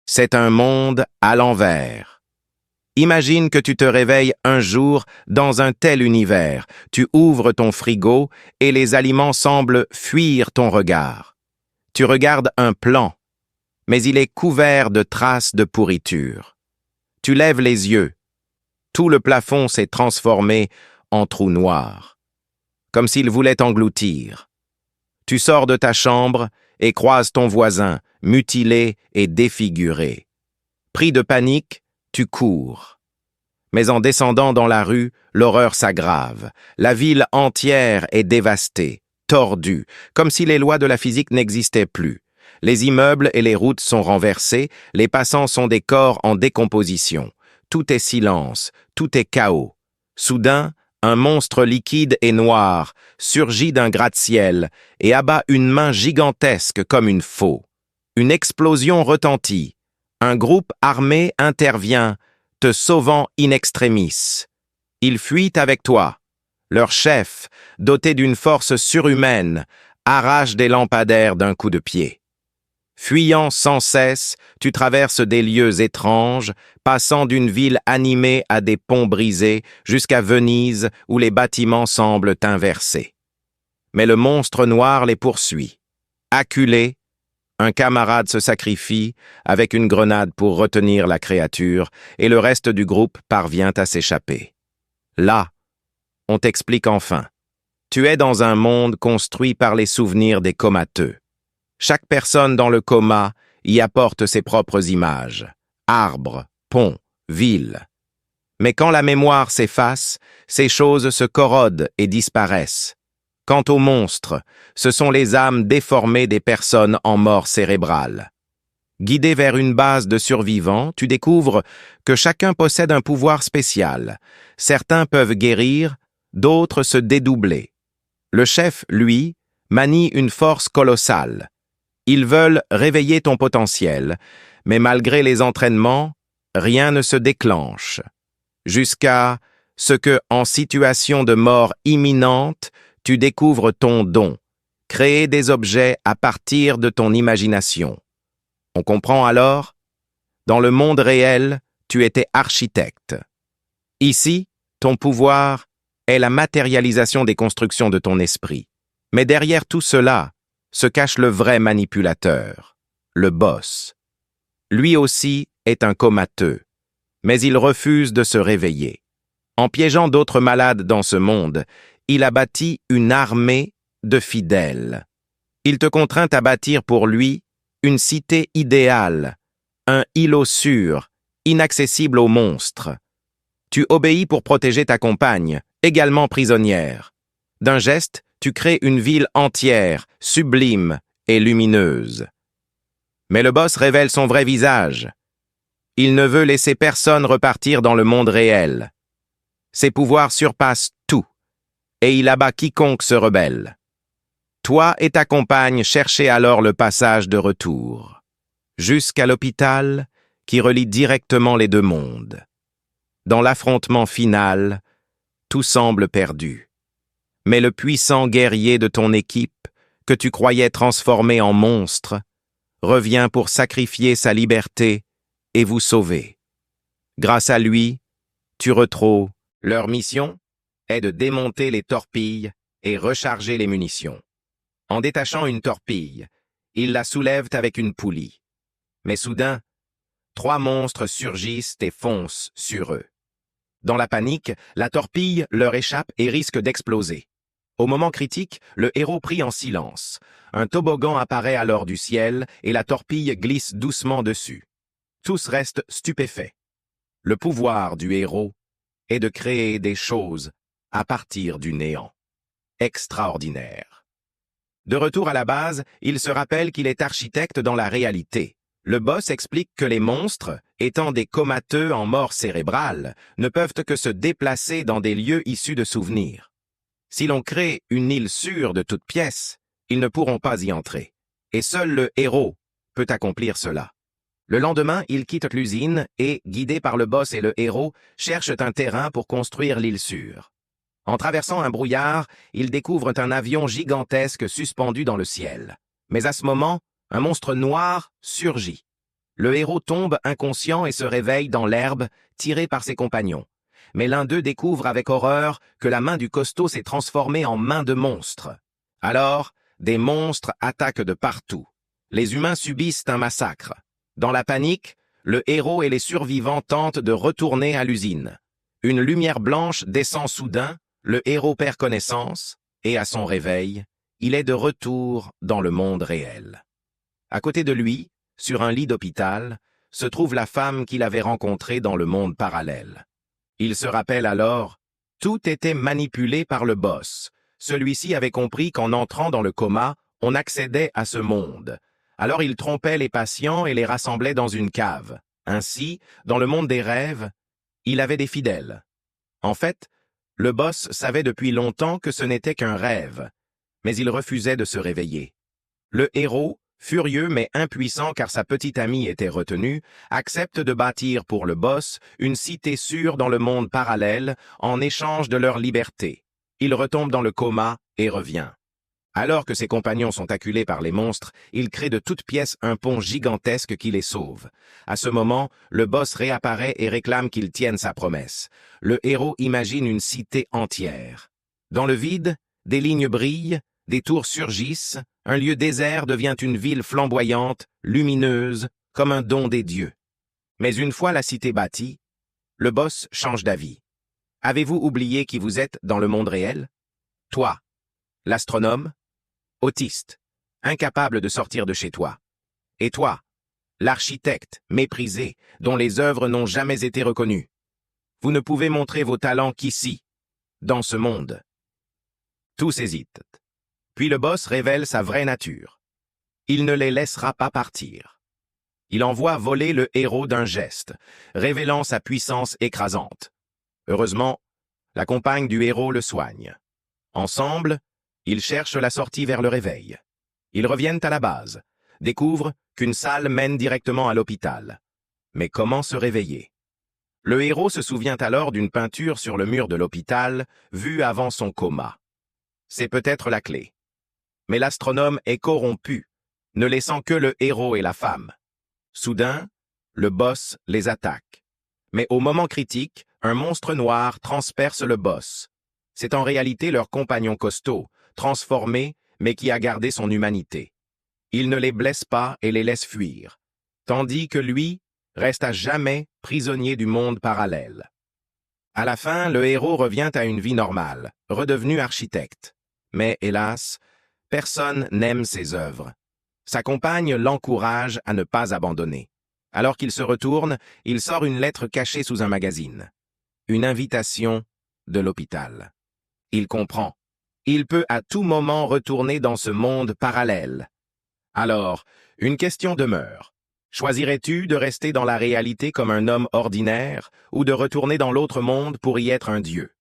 C'est un monde à l'envers. Imagine que tu te réveilles un jour dans un tel univers. Tu ouvres ton frigo et les aliments semblent fuir ton regard. Tu regardes un plan, mais il est couvert de traces de pourriture. Tu lèves les yeux. Tout le plafond s'est transformé en trou noir, comme s'il voulait t'engloutir. Tu sors de ta chambre et croises ton voisin, mutilé et défiguré. Pris de panique, tu cours. Mais en descendant dans la rue, l'horreur s'aggrave. La ville entière est dévastée, tordue, comme si les lois de la physique n'existaient plus. Les immeubles et les routes sont renversés, les passants sont des corps en décomposition. Tout est silence, tout est chaos. Soudain, un monstre liquide et noir surgit d'un gratte-ciel et abat une main gigantesque comme une faux. Une explosion retentit. Un groupe armé intervient, te sauvant in extremis. Ils fuient avec toi. Leur chef, doté d'une force surhumaine, arrache des lampadaires d'un coup de pied. Fuyant sans cesse, tu traverses des lieux étranges, passant d'une ville animée à des ponts brisés jusqu'à Venise où les bâtiments semblent inversés. Mais le monstre noir les poursuit. Acculé, un camarade se sacrifie avec une grenade pour retenir la créature et le reste du groupe parvient à s'échapper. Là, on t'explique enfin. Tu es dans un monde construit par les souvenirs des comateux. Chaque personne dans le coma y apporte ses propres images. Arbres, ponts, villes. Mais quand la mémoire s'efface, ces choses se corrodent et disparaissent. Quant aux monstres, ce sont les âmes déformées des personnes en mort cérébrale. Guidé vers une base de survivants, tu découvres que chacun possède un pouvoir spécial. Certains peuvent guérir, d'autres se dédoubler. Le chef, lui, manie une force colossale. Ils veulent réveiller ton potentiel, mais malgré les entraînements, rien ne se déclenche. Jusqu'à ce que, en situation de mort imminente, tu découvres ton don, créer des objets à partir de ton imagination. On comprend alors? Dans le monde réel, tu étais architecte. Ici, ton pouvoir est la matérialisation des constructions de ton esprit. Mais derrière tout cela, se cache le vrai manipulateur, le boss. Lui aussi est un comateux, mais il refuse de se réveiller. En piégeant d'autres malades dans ce monde, il a bâti une armée de fidèles. Il te contraint à bâtir pour lui une cité idéale, un îlot sûr, inaccessible aux monstres. Tu obéis pour protéger ta compagne, également prisonnière. D'un geste, tu crées une ville entière, sublime et lumineuse. Mais le boss révèle son vrai visage. Il ne veut laisser personne repartir dans le monde réel. Ses pouvoirs surpassent tout, et il abat quiconque se rebelle. Toi et ta compagne cherchez alors le passage de retour, jusqu'à l'hôpital qui relie directement les deux mondes. Dans l'affrontement final, tout semble perdu. Mais le puissant guerrier de ton équipe, que tu croyais transformé en monstre, revient pour sacrifier sa liberté et vous sauver. Grâce à lui, tu retrouves. Leur mission est de démonter les torpilles et recharger les munitions. En détachant une torpille, ils la soulèvent avec une poulie. Mais soudain, 3 monstres surgissent et foncent sur eux. Dans la panique, la torpille leur échappe et risque d'exploser. Au moment critique, le héros prie en silence. Un toboggan apparaît alors du ciel et la torpille glisse doucement dessus. Tous restent stupéfaits. Le pouvoir du héros est de créer des choses à partir du néant. Extraordinaire. De retour à la base, il se rappelle qu'il est architecte dans la réalité. Le boss explique que les monstres, étant des comateux en mort cérébrale, ne peuvent que se déplacer dans des lieux issus de souvenirs. Si l'on crée une île sûre de toutes pièces, ils ne pourront pas y entrer. Et seul le héros peut accomplir cela. Le lendemain, ils quittent l'usine et, guidés par le boss et le héros, cherchent un terrain pour construire l'île sûre. En traversant un brouillard, ils découvrent un avion gigantesque suspendu dans le ciel. Mais à ce moment, un monstre noir surgit. Le héros tombe inconscient et se réveille dans l'herbe, tiré par ses compagnons. Mais l'un d'eux découvre avec horreur que la main du costaud s'est transformée en main de monstre. Alors, des monstres attaquent de partout. Les humains subissent un massacre. Dans la panique, le héros et les survivants tentent de retourner à l'usine. Une lumière blanche descend soudain, le héros perd connaissance, et à son réveil, il est de retour dans le monde réel. À côté de lui, sur un lit d'hôpital, se trouve la femme qu'il avait rencontrée dans le monde parallèle. Il se rappelle alors, tout était manipulé par le boss. Celui-ci avait compris qu'en entrant dans le coma, on accédait à ce monde. Alors il trompait les patients et les rassemblait dans une cave. Ainsi, dans le monde des rêves, il avait des fidèles. En fait, le boss savait depuis longtemps que ce n'était qu'un rêve, mais il refusait de se réveiller. Le héros, furieux mais impuissant car sa petite amie était retenue, accepte de bâtir pour le boss une cité sûre dans le monde parallèle en échange de leur liberté. Il retombe dans le coma et revient. Alors que ses compagnons sont acculés par les monstres, il crée de toutes pièces un pont gigantesque qui les sauve. À ce moment, le boss réapparaît et réclame qu'il tienne sa promesse. Le héros imagine une cité entière. Dans le vide, des lignes brillent, des tours surgissent, un lieu désert devient une ville flamboyante, lumineuse, comme un don des dieux. Mais une fois la cité bâtie, le boss change d'avis. Avez-vous oublié qui vous êtes dans le monde réel? Toi, l'astronome, autiste, incapable de sortir de chez toi. Et toi, l'architecte, méprisé, dont les œuvres n'ont jamais été reconnues. Vous ne pouvez montrer vos talents qu'ici, dans ce monde. Tous hésitent. Puis le boss révèle sa vraie nature. Il ne les laissera pas partir. Il envoie voler le héros d'un geste, révélant sa puissance écrasante. Heureusement, la compagne du héros le soigne. Ensemble, ils cherchent la sortie vers le réveil. Ils reviennent à la base, découvrent qu'une salle mène directement à l'hôpital. Mais comment se réveiller? Le héros se souvient alors d'une peinture sur le mur de l'hôpital, vue avant son coma. C'est peut-être la clé. Mais l'astronome est corrompu, ne laissant que le héros et la femme. Soudain, le boss les attaque. Mais au moment critique, un monstre noir transperce le boss. C'est en réalité leur compagnon costaud, transformé, mais qui a gardé son humanité. Il ne les blesse pas et les laisse fuir, tandis que lui reste à jamais prisonnier du monde parallèle. À la fin, le héros revient à une vie normale, redevenu architecte. Mais hélas, personne n'aime ses œuvres. Sa compagne l'encourage à ne pas abandonner. Alors qu'il se retourne, il sort une lettre cachée sous un magazine. Une invitation de l'hôpital. Il comprend. Il peut à tout moment retourner dans ce monde parallèle. Alors, une question demeure. Choisirais-tu de rester dans la réalité comme un homme ordinaire ou de retourner dans l'autre monde pour y être un dieu?